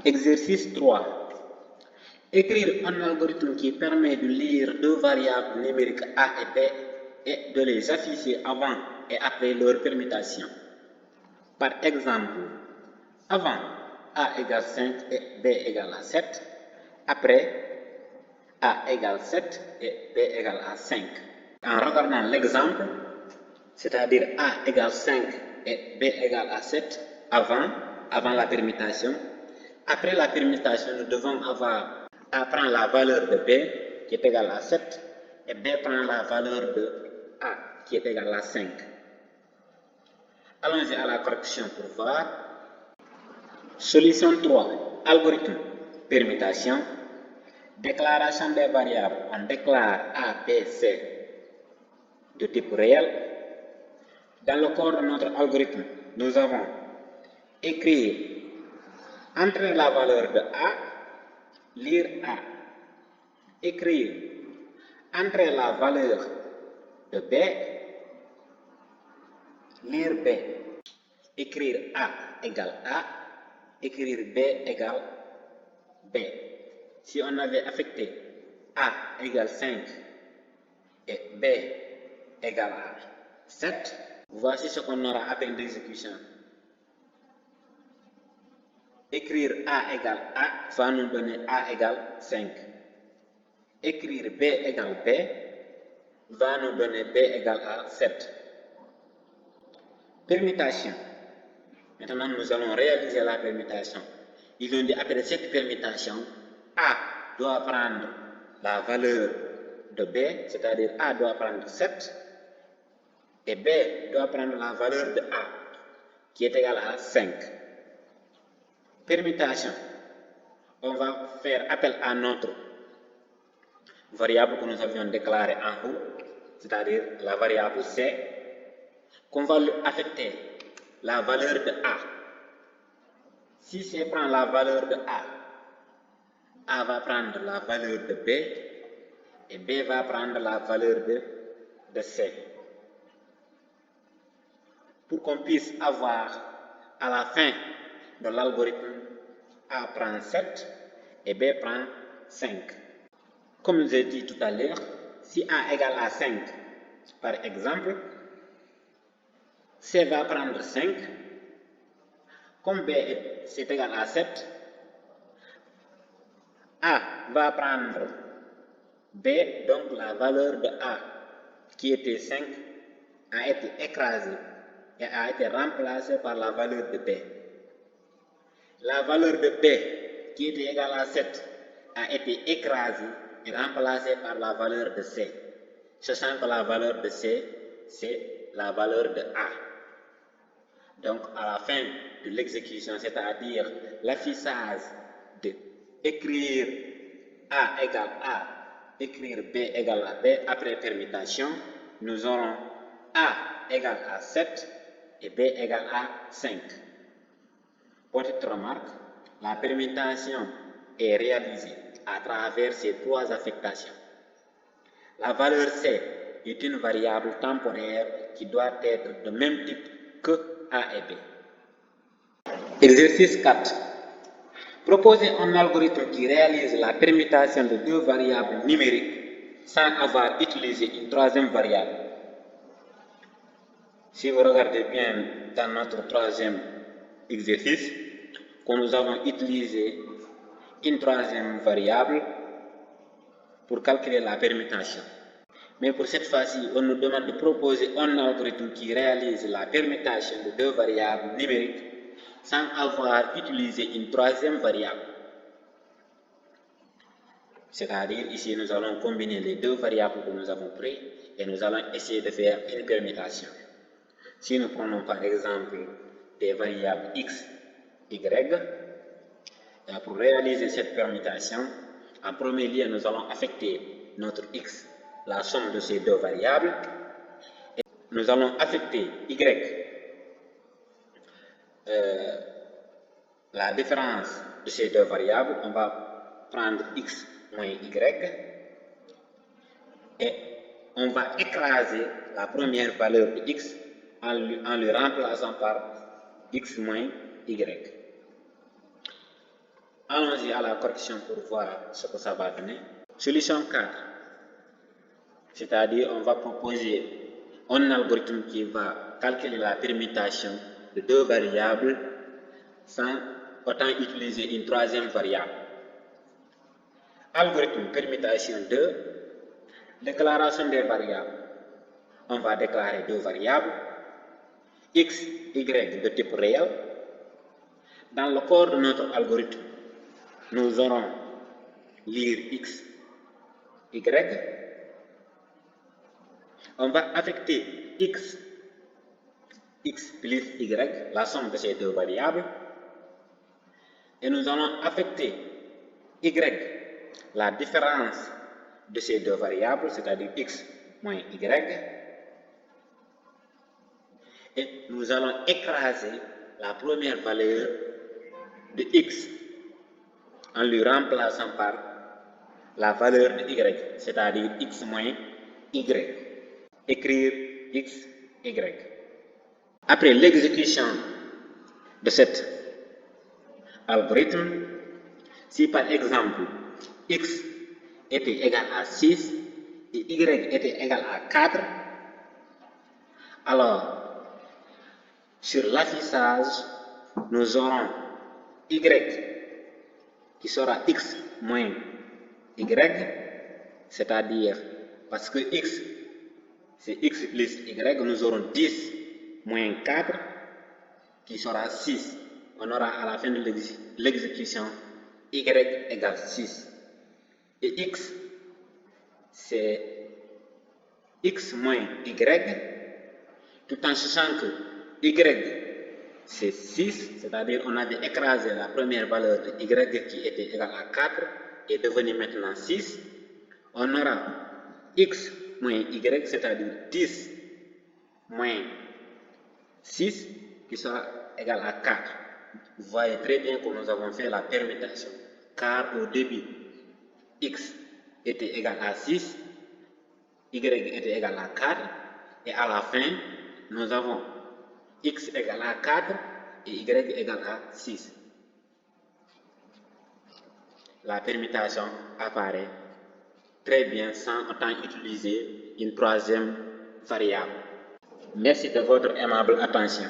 Exercice 3. Écrire un algorithme qui permet de lire deux variables numériques A et B et de les afficher avant et après leur permutation. Par exemple, avant A égale 5 et B égale à 7, après A égale 7 et B égale à 5. En regardant l'exemple, c'est-à-dire A égale 5 et B égale à 7, avant la permutation. Après la permutation, nous devons avoir A prend la valeur de B qui est égale à 7 et B prend la valeur de A qui est égale à 5. Allons-y à la correction pour voir. Solution 3. Algorithme. Permutation. Déclaration des variables. On déclare A, B, C de type réel. Dans le corps de notre algorithme, nous avons écrire, entrer la valeur de A, lire A. Écrire, entrer la valeur de B, lire B. Écrire A égale A, écrire B égale B. Si on avait affecté A égale 5 et B égale à 7, voici ce qu'on aura avec l'exécution. Écrire A égale A va nous donner A égale 5. Écrire B égale B va nous donner B égale à 7. Permutation. Maintenant, nous allons réaliser la permutation. Ils ont dit après cette permutation, A doit prendre la valeur de B, c'est-à-dire A doit prendre 7, et B doit prendre la valeur de A, qui est égale à 5. Permutation. On va faire appel à notre variable que nous avions déclarée en haut, c'est-à-dire la variable C, qu'on va lui affecter la valeur de A. Si C prend la valeur de A va prendre la valeur de B et B va prendre la valeur de C. Pour qu'on puisse avoir à la fin de l'algorithme, A prend 7 et B prend 5. Comme je l'ai dit tout à l'heure, si A égale à 5, par exemple, C va prendre 5. Comme B c'est égal à 7, A va prendre B, donc la valeur de A qui était 5 a été écrasée et a été remplacée par la valeur de B. La valeur de B qui était égale à 7 a été écrasée et remplacée par la valeur de C, sachant que la valeur de C, c'est la valeur de A. Donc, à la fin de l'exécution, c'est-à-dire l'affichage de écrire A égale A, écrire B égale à B, après permutation, nous aurons A égale à 7 et B égale à 5. Petite remarque, la permutation est réalisée à travers ces trois affectations. La valeur C est une variable temporaire qui doit être de même type que A et B. Exercice 4. Proposez un algorithme qui réalise la permutation de deux variables numériques sans avoir utilisé une troisième variable. Si vous regardez bien dans notre troisième exercice, que nous avons utilisé une troisième variable pour calculer la permutation. Mais pour cette fois-ci, on nous demande de proposer un algorithme qui réalise la permutation de deux variables numériques sans avoir utilisé une troisième variable. C'est-à-dire, ici, nous allons combiner les deux variables que nous avons prises et nous allons essayer de faire une permutation. Si nous prenons par exemple des variables x, y, pour réaliser cette permutation, en premier lieu, nous allons affecter notre x, la somme de ces deux variables, et nous allons affecter y, la différence de ces deux variables. On va prendre x moins y et on va écraser la première valeur de x en le remplaçant par x moins y. Allons-y à la correction pour voir ce que ça va donner. Solution 4, c'est-à-dire on va proposer un algorithme qui va calculer la permutation de deux variables sans autant utiliser une troisième variable. Algorithme permutation 2, déclaration des variables. On va déclarer deux variables, x, y de type réel. Dans le corps de notre algorithme, nous aurons lire x, y. On va affecter x plus y, la somme de ces deux variables. Et nous allons affecter y, la différence de ces deux variables, c'est-à-dire x moins y. Et nous allons écraser la première valeur de x en lui remplaçant par la valeur de y, c'est-à-dire x moins y. Écrire x, y. Après l'exécution de cet algorithme, si par exemple x était égal à 6 et y était égal à 4, alors sur l'affichage, nous aurons y qui sera x moins y, c'est-à-dire parce que x c'est x plus y, nous aurons 10 moins 4 qui sera 6. On aura à la fin de l'exécution y égale 6. Et x, c'est x moins y, tout en sachant que y, c'est 6, c'est-à-dire on avait écrasé la première valeur de y qui était égale à 4 et devenu maintenant 6. On aura x moins y, c'est-à-dire 10 moins 6 qui sera égal à 4. Vous voyez très bien que nous avons fait la permutation, car au début, x était égal à 6, y était égal à 4, et à la fin, nous avons x égal à 4 et y égal à 6. La permutation apparaît très bien sans autant utiliser une troisième variable. Merci de votre aimable attention.